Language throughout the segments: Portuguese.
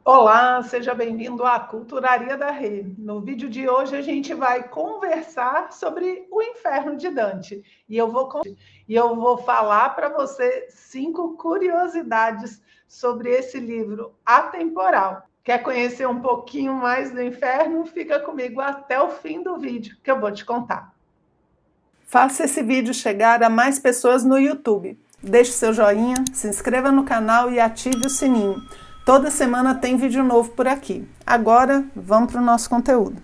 Olá, seja bem-vindo à Culturaria da Rê. No vídeo de hoje a gente vai conversar sobre o Inferno de Dante. E eu vou falar para você 5 curiosidades sobre esse livro atemporal. Quer conhecer um pouquinho mais do Inferno? Fica comigo até o fim do vídeo que eu vou te contar. Faça esse vídeo chegar a mais pessoas no YouTube. Deixe seu joinha, se inscreva no canal e ative o sininho. Toda semana tem vídeo novo por aqui. Agora, vamos para o nosso conteúdo.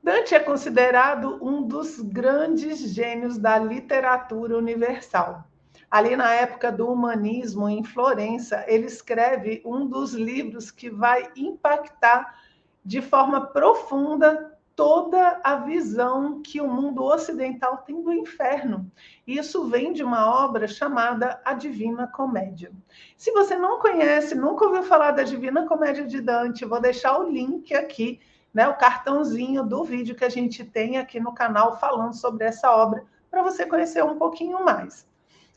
Dante é considerado um dos grandes gênios da literatura universal. Ali na época do humanismo, em Florença, ele escreve um dos livros que vai impactar de forma profunda toda a visão que o mundo ocidental tem do inferno. Isso vem de uma obra chamada A Divina Comédia. Se você não conhece, nunca ouviu falar da Divina Comédia de Dante, vou deixar o link aqui, né, o cartãozinho do vídeo que a gente tem aqui no canal falando sobre essa obra, para você conhecer um pouquinho mais.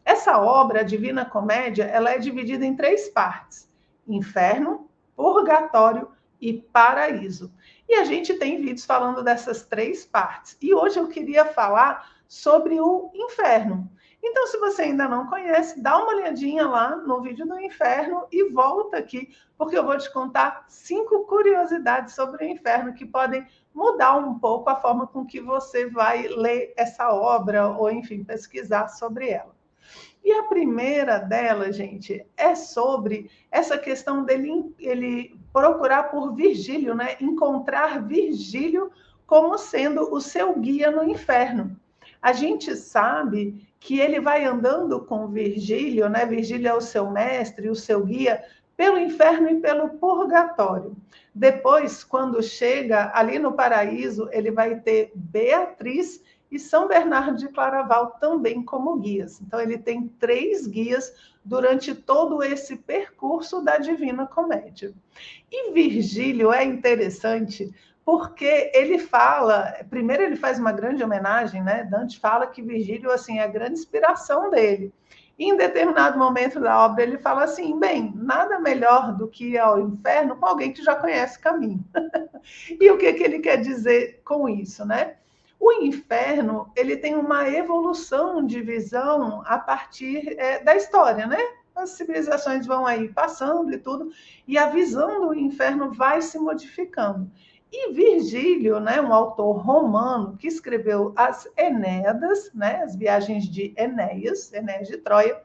Essa obra, a Divina Comédia, ela é dividida em 3 partes: inferno, purgatório e paraíso. E a gente tem vídeos falando dessas 3 partes. E hoje eu queria falar sobre o inferno. Então, se você ainda não conhece, dá uma olhadinha lá no vídeo do inferno e volta aqui, porque eu vou te contar 5 curiosidades sobre o inferno que podem mudar um pouco a forma com que você vai ler essa obra ou, enfim, pesquisar sobre ela. E a primeira dela, gente, é sobre essa questão dele ele procurar por Virgílio, né? Encontrar Virgílio como sendo o seu guia no inferno. A gente sabe que ele vai andando com Virgílio, né? Virgílio é o seu mestre, o seu guia, pelo inferno e pelo purgatório. Depois, quando chega ali no paraíso, ele vai ter Beatriz e São Bernardo de Claraval também como guias. Então, ele tem 3 guias durante todo esse percurso da Divina Comédia. E Virgílio é interessante porque ele fala, primeiro ele faz uma grande homenagem, né? Dante fala que Virgílio assim, é a grande inspiração dele. E em determinado momento da obra ele fala assim, bem, nada melhor do que ir ao inferno com alguém que já conhece o caminho. E o que ele quer dizer com isso, né? O inferno, ele tem uma evolução de visão a partir da história, né? As civilizações vão aí passando e tudo, e a visão do inferno vai se modificando. E Virgílio, né, um autor romano que escreveu as Enéadas, né, as viagens de Enéas de Troia,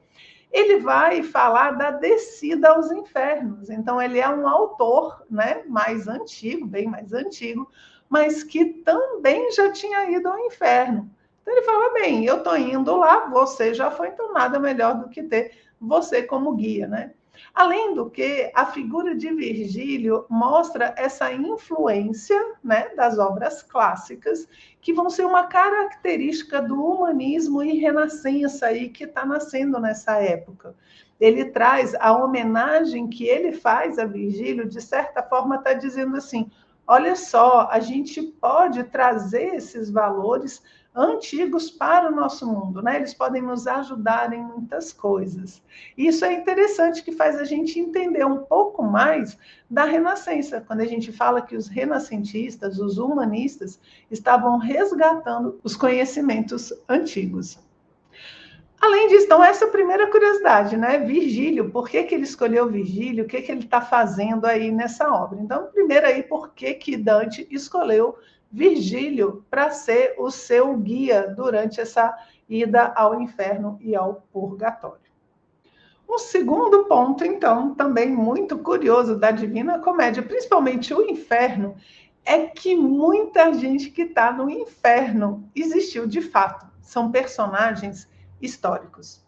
ele vai falar da descida aos infernos. Então, ele é um autor, né, mais antigo, bem mais antigo, mas que também já tinha ido ao inferno. Então, ele fala, bem, eu estou indo lá, você já foi, então nada melhor do que ter você como guia, né? Além do que, a figura de Virgílio mostra essa influência, né, das obras clássicas, que vão ser uma característica do humanismo e renascença aí que está nascendo nessa época. Ele traz a homenagem que ele faz a Virgílio, de certa forma está dizendo assim, olha só, a gente pode trazer esses valores antigos para o nosso mundo, né? Eles podem nos ajudar em muitas coisas. Isso é interessante, que faz a gente entender um pouco mais da Renascença, quando a gente fala que os renascentistas, os humanistas, estavam resgatando os conhecimentos antigos. Além disso, então, essa é a primeira curiosidade, né? Virgílio, por que ele escolheu Virgílio? O que ele está fazendo aí nessa obra? Então, primeiro aí, por que Dante escolheu Virgílio para ser o seu guia durante essa ida ao inferno e ao purgatório? Um segundo ponto, então, também muito curioso da Divina Comédia, principalmente o inferno, é que muita gente que está no inferno existiu de fato. São personagens históricos.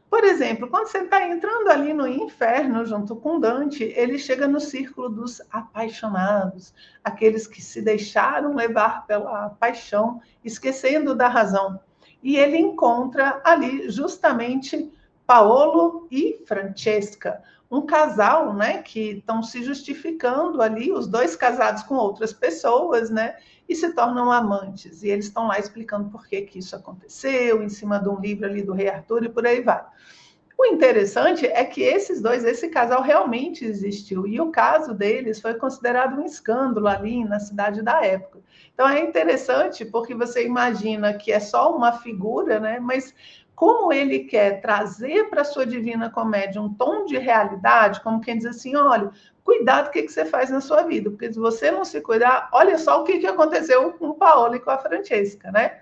Por exemplo, quando você está entrando ali no inferno junto com Dante, ele chega no círculo dos apaixonados, aqueles que se deixaram levar pela paixão, esquecendo da razão. E ele encontra ali justamente Paolo e Francesca, um casal, né, que estão se justificando ali, os dois casados com outras pessoas, né, e se tornam amantes. E eles estão lá explicando por que isso aconteceu, em cima de um livro ali do Rei Arthur e por aí vai. O interessante é que esse casal realmente existiu, e o caso deles foi considerado um escândalo ali na cidade da época. Então é interessante porque você imagina que é só uma figura, né? Mas como ele quer trazer para a sua Divina Comédia um tom de realidade, como quem diz assim, olha, cuidado o que você faz na sua vida, porque se você não se cuidar, olha só o que aconteceu com o Paolo e com a Francesca, né?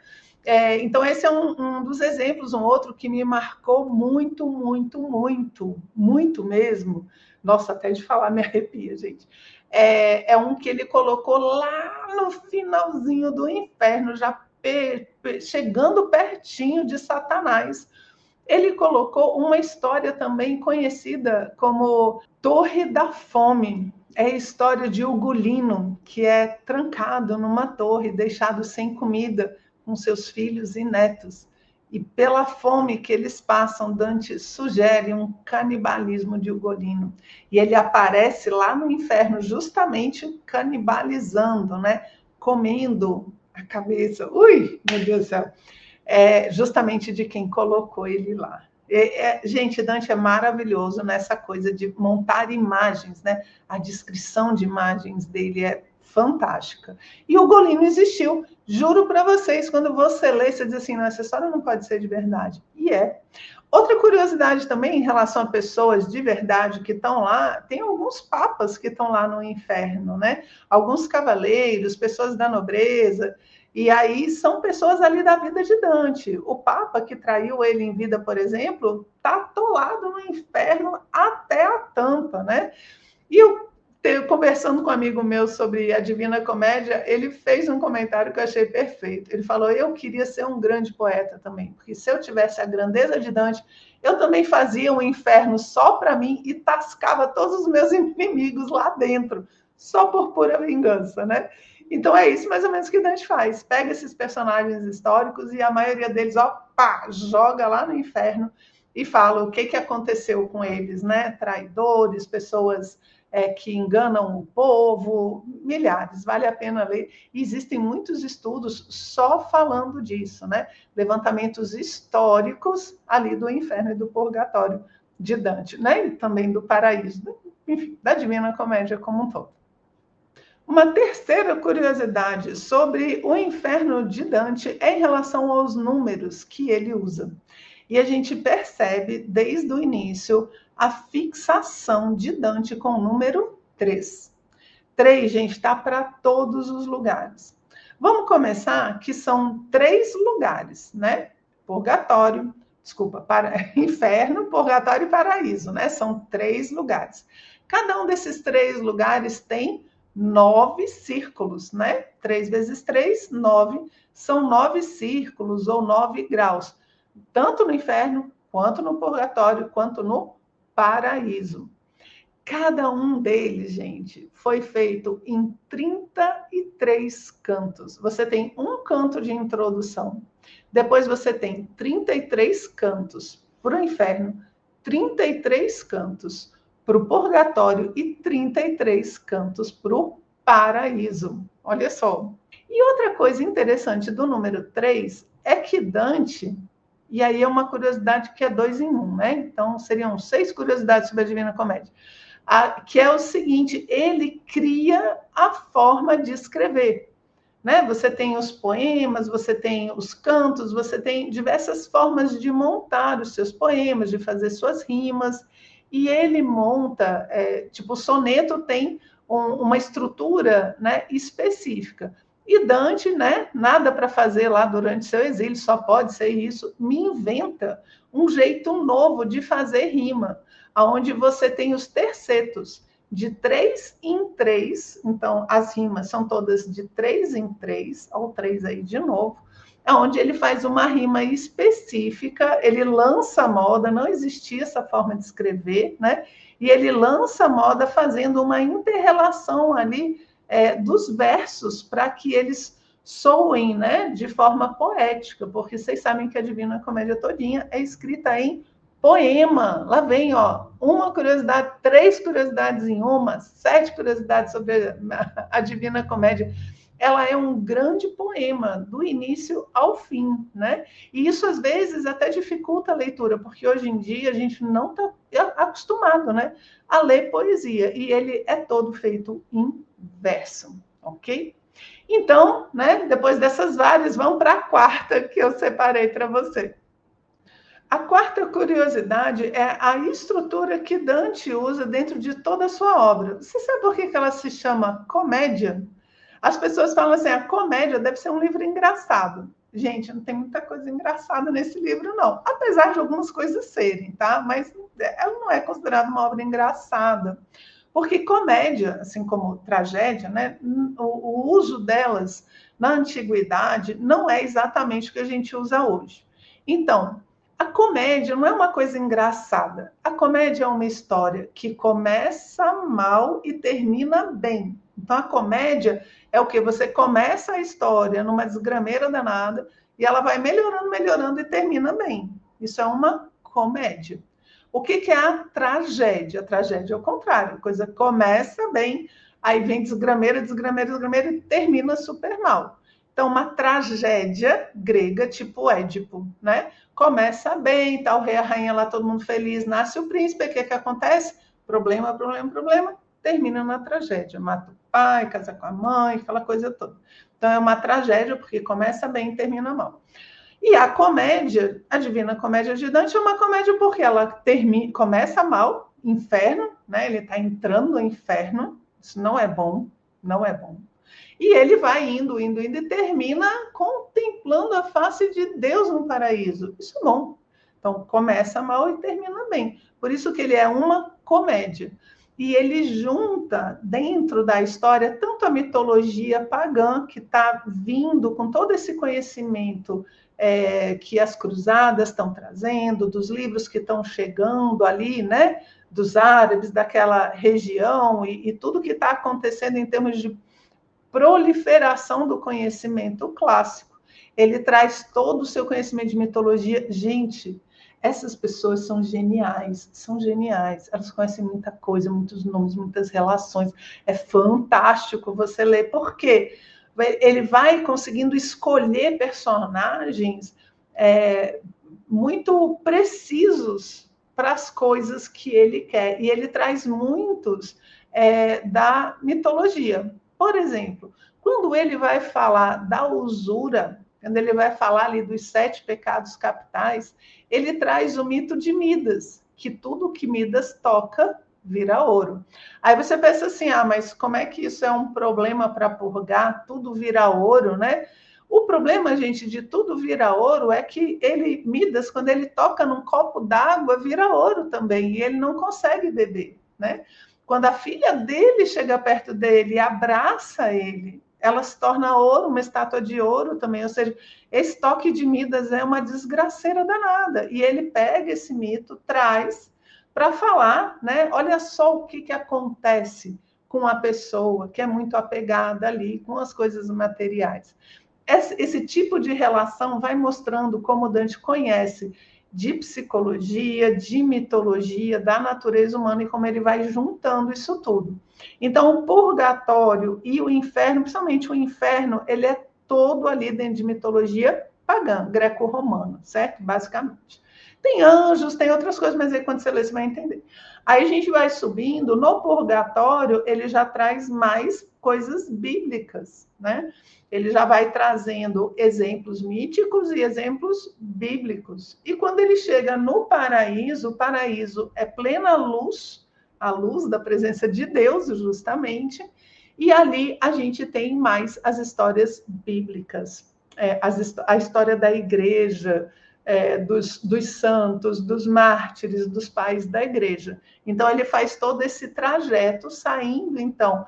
Então, esse é um dos exemplos, um outro que me marcou muito, muito, muito, muito mesmo. Nossa, até de falar me arrepia, gente. É um que ele colocou lá no finalzinho do inferno, já chegando pertinho de Satanás. Ele colocou uma história também conhecida como Torre da Fome. É a história de Ugolino, que é trancado numa torre, deixado sem comida, com seus filhos e netos. E pela fome que eles passam, Dante sugere um canibalismo de Ugolino. E ele aparece lá no inferno justamente canibalizando, né? Comendo a cabeça. Ui, meu Deus do céu. Justamente de quem colocou ele lá. Gente, Dante é maravilhoso nessa coisa de montar imagens, né? A descrição de imagens dele é fantástica. E o Ugolino existiu. Juro para vocês, quando você lê, você diz assim, não, essa história não pode ser de verdade. E é. Outra curiosidade também em relação a pessoas de verdade que estão lá, tem alguns papas que estão lá no inferno, né? Alguns cavaleiros, pessoas da nobreza, e aí são pessoas ali da vida de Dante. O Papa que traiu ele em vida, por exemplo, está atolado no inferno até a tampa, né? E eu conversando com um amigo meu sobre a Divina Comédia, ele fez um comentário que eu achei perfeito. Ele falou, eu queria ser um grande poeta também, porque se eu tivesse a grandeza de Dante, eu também fazia um inferno só para mim e tascava todos os meus inimigos lá dentro, só por pura vingança, né? Então é isso mais ou menos que Dante faz. Pega esses personagens históricos e a maioria deles, ó, pá, joga lá no inferno e fala o que aconteceu com eles, né? Traidores, pessoas que enganam o povo, milhares, vale a pena ler. E existem muitos estudos só falando disso, né? Levantamentos históricos ali do inferno e do purgatório de Dante, né? E também do paraíso, enfim, da Divina Comédia como um todo. Uma terceira curiosidade sobre o inferno de Dante é em relação aos números que ele usa. E a gente percebe desde o início a fixação de Dante com o número 3. 3, gente, está para todos os lugares. Vamos começar que são 3 lugares, né? Purgatório, inferno, purgatório e paraíso, né? São 3 lugares. Cada um desses 3 lugares tem 9 círculos, né? 3 vezes 3, 9. São 9 círculos ou 9 graus, tanto no inferno, quanto no purgatório, quanto no paraíso. Cada um deles, gente, foi feito em 33 cantos. Você tem um canto de introdução, depois você tem 33 cantos para o inferno, 33 cantos para o purgatório e 33 cantos para o paraíso. Olha só. E outra coisa interessante do número 3 é que Dante, e aí é uma curiosidade que é 2 em 1, né? Então seriam 6 curiosidades sobre a Divina Comédia. Que é o seguinte, ele cria a forma de escrever. Né? Você tem os poemas, você tem os cantos, você tem diversas formas de montar os seus poemas, de fazer suas rimas, e ele monta, tipo, o soneto tem uma estrutura, né, específica. E Dante, né, nada para fazer lá durante seu exílio, só pode ser isso, me inventa um jeito novo de fazer rima, onde você tem os tercetos, de 3 em 3, então as rimas são todas de 3 em 3, ao 3 aí de novo, onde ele faz uma rima específica, ele lança a moda, não existia essa forma de escrever, né? E ele lança a moda fazendo uma inter-relação ali dos versos para que eles soem, né, de forma poética, porque vocês sabem que a Divina Comédia todinha é escrita em poema. Lá vem, ó, uma curiosidade, 3 curiosidades em uma, 7 curiosidades sobre a Divina Comédia. ela é um grande poema, do início ao fim, né? E isso, às vezes, até dificulta a leitura, porque hoje em dia a gente não está acostumado, né, a ler poesia, e ele é todo feito em verso, ok? Então, né, depois dessas várias, vamos para a quarta que eu separei para você. A quarta curiosidade é a estrutura que Dante usa dentro de toda a sua obra. Você sabe por que ela se chama comédia? As pessoas falam assim, a comédia deve ser um livro engraçado. Gente, não tem muita coisa engraçada nesse livro, não. Apesar de algumas coisas serem, tá? Mas ela não é considerada uma obra engraçada. Porque comédia, assim como tragédia, né, o uso delas na antiguidade não é exatamente o que a gente usa hoje. Então, a comédia não é uma coisa engraçada. A comédia é uma história que começa mal e termina bem. Então, a comédia é o que? Você começa a história numa desgrameira danada e ela vai melhorando, melhorando e termina bem. Isso é uma comédia. O que é a tragédia? A tragédia é o contrário. A coisa começa bem, aí vem desgrameira, desgrameira, desgrameira e termina super mal. Então, uma tragédia grega, tipo Édipo, né? Começa bem, tá o rei e a rainha lá, todo mundo feliz, nasce o príncipe, o que acontece? Problema, problema, problema, termina na tragédia. Mata o pai, casa com a mãe, aquela coisa toda. Então, é uma tragédia porque começa bem e termina mal. E a comédia, a Divina Comédia de Dante, é uma comédia porque ela começa mal, inferno, né? Ele está entrando no inferno, isso não é bom, não é bom. E ele vai indo, indo, indo e termina contemplando a face de Deus no paraíso. Isso é bom. Então, começa mal e termina bem. Por isso que ele é uma comédia. E ele junta dentro da história tanto a mitologia pagã, que está vindo com todo esse conhecimento que as cruzadas estão trazendo, dos livros que estão chegando ali, né? Dos árabes, daquela região, e tudo que está acontecendo em termos de proliferação do conhecimento clássico. Ele traz todo o seu conhecimento de mitologia. Gente, essas pessoas são geniais, são geniais. Elas conhecem muita coisa, muitos nomes, muitas relações. É fantástico você ler. Por quê? Ele vai conseguindo escolher personagens muito precisos para as coisas que ele quer. E ele traz muitos da mitologia. Por exemplo, quando ele vai falar da usura, quando ele vai falar ali dos 7 pecados capitais, ele traz o mito de Midas, que tudo que Midas toca vira ouro. Aí você pensa assim, mas como é que isso é um problema para purgar? Tudo vira ouro, né? O problema, gente, de tudo vira ouro é que Midas, quando ele toca num copo d'água, vira ouro também, e ele não consegue beber, né? Quando a filha dele chega perto dele e abraça ele, ela se torna ouro, uma estátua de ouro também. Ou seja, esse toque de Midas é uma desgraceira danada. E ele pega esse mito, traz para falar, né? Olha só o que acontece com a pessoa que é muito apegada ali com as coisas materiais. Esse tipo de relação vai mostrando como Dante conhece de psicologia, de mitologia, da natureza humana e como ele vai juntando isso tudo. Então, o purgatório e o inferno, principalmente o inferno, ele é todo ali dentro de mitologia pagã, greco-romana, certo? Basicamente. Tem anjos, tem outras coisas, mas aí quando você lê, você vai entender. Aí a gente vai subindo, no purgatório, ele já traz mais coisas bíblicas, né? Ele já vai trazendo exemplos míticos e exemplos bíblicos. E quando ele chega no paraíso, o paraíso é plena luz, a luz da presença de Deus, justamente, e ali a gente tem mais as histórias bíblicas, a história da igreja, dos santos, dos mártires, dos pais da igreja. Então, ele faz todo esse trajeto, saindo, então,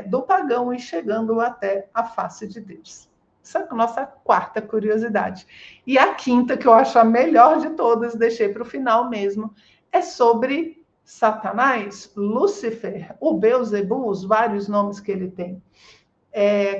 do pagão e chegando até a face de Deus. Essa é a nossa quarta curiosidade. E a quinta, que eu acho a melhor de todas, deixei para o final mesmo, é sobre Satanás, Lúcifer, o Beelzebub, os vários nomes que ele tem.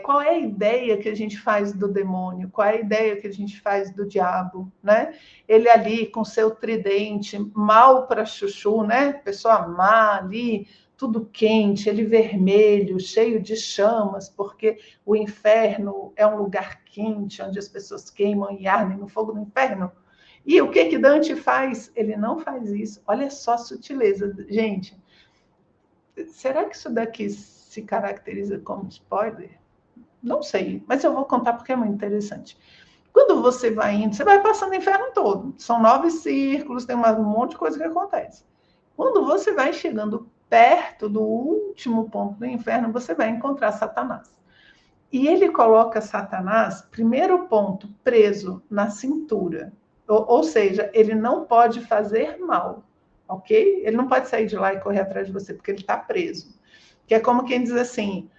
Qual é a ideia que a gente faz do demônio? Qual é a ideia que a gente faz do diabo, né? Ele ali com seu tridente, mal para chuchu, né? Pessoa má ali, tudo quente, ele vermelho, cheio de chamas, porque o inferno é um lugar quente, onde as pessoas queimam e ardem no fogo do inferno. E o que Dante faz? Ele não faz isso. Olha só a sutileza. Gente, será que isso daqui se caracteriza como spoiler? Não sei, mas eu vou contar porque é muito interessante. Quando você vai indo, você vai passando o inferno todo. São 9 círculos, tem um monte de coisa que acontece. Quando você vai chegando perto do último ponto do inferno, você vai encontrar Satanás. E ele coloca Satanás, primeiro ponto, preso na cintura. Ou seja, ele não pode fazer mal, ok? Ele não pode sair de lá e correr atrás de você, porque ele está preso. Que é como quem diz assim,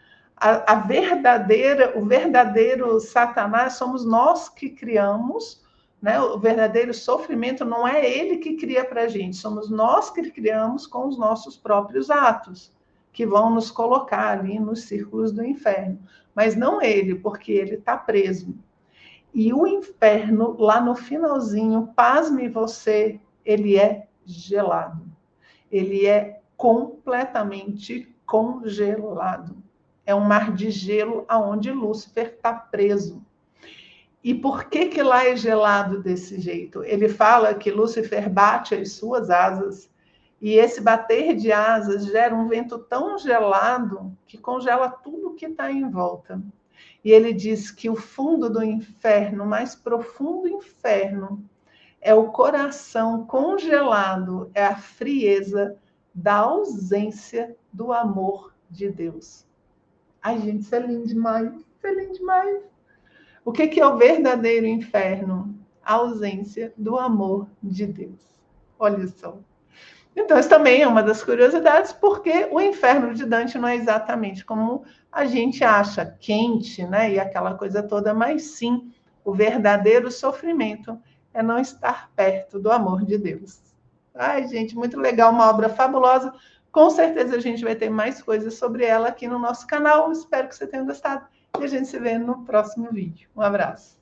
o verdadeiro Satanás somos nós que criamos, né? O verdadeiro sofrimento não é ele que cria para a gente, somos nós que criamos com os nossos próprios atos, que vão nos colocar ali nos círculos do inferno. Mas não ele, porque ele está preso. E o inferno, lá no finalzinho, pasme você, ele é gelado. Ele é completamente congelado. É um mar de gelo aonde Lúcifer está preso. E por que lá é gelado desse jeito? Ele fala que Lúcifer bate as suas asas e esse bater de asas gera um vento tão gelado que congela tudo que está em volta. E ele diz que o fundo do inferno, o mais profundo inferno, é o coração congelado, é a frieza da ausência do amor de Deus. Ai, gente, isso é lindo demais. Isso é lindo demais. O que é o verdadeiro inferno? A ausência do amor de Deus. Olha só. Então, isso também é uma das curiosidades, porque o inferno de Dante não é exatamente como a gente acha, quente, né? E aquela coisa toda, mas sim, o verdadeiro sofrimento é não estar perto do amor de Deus. Ai, gente, muito legal, uma obra fabulosa. Com certeza a gente vai ter mais coisas sobre ela aqui no nosso canal. Espero que você tenha gostado e a gente se vê no próximo vídeo. Um abraço.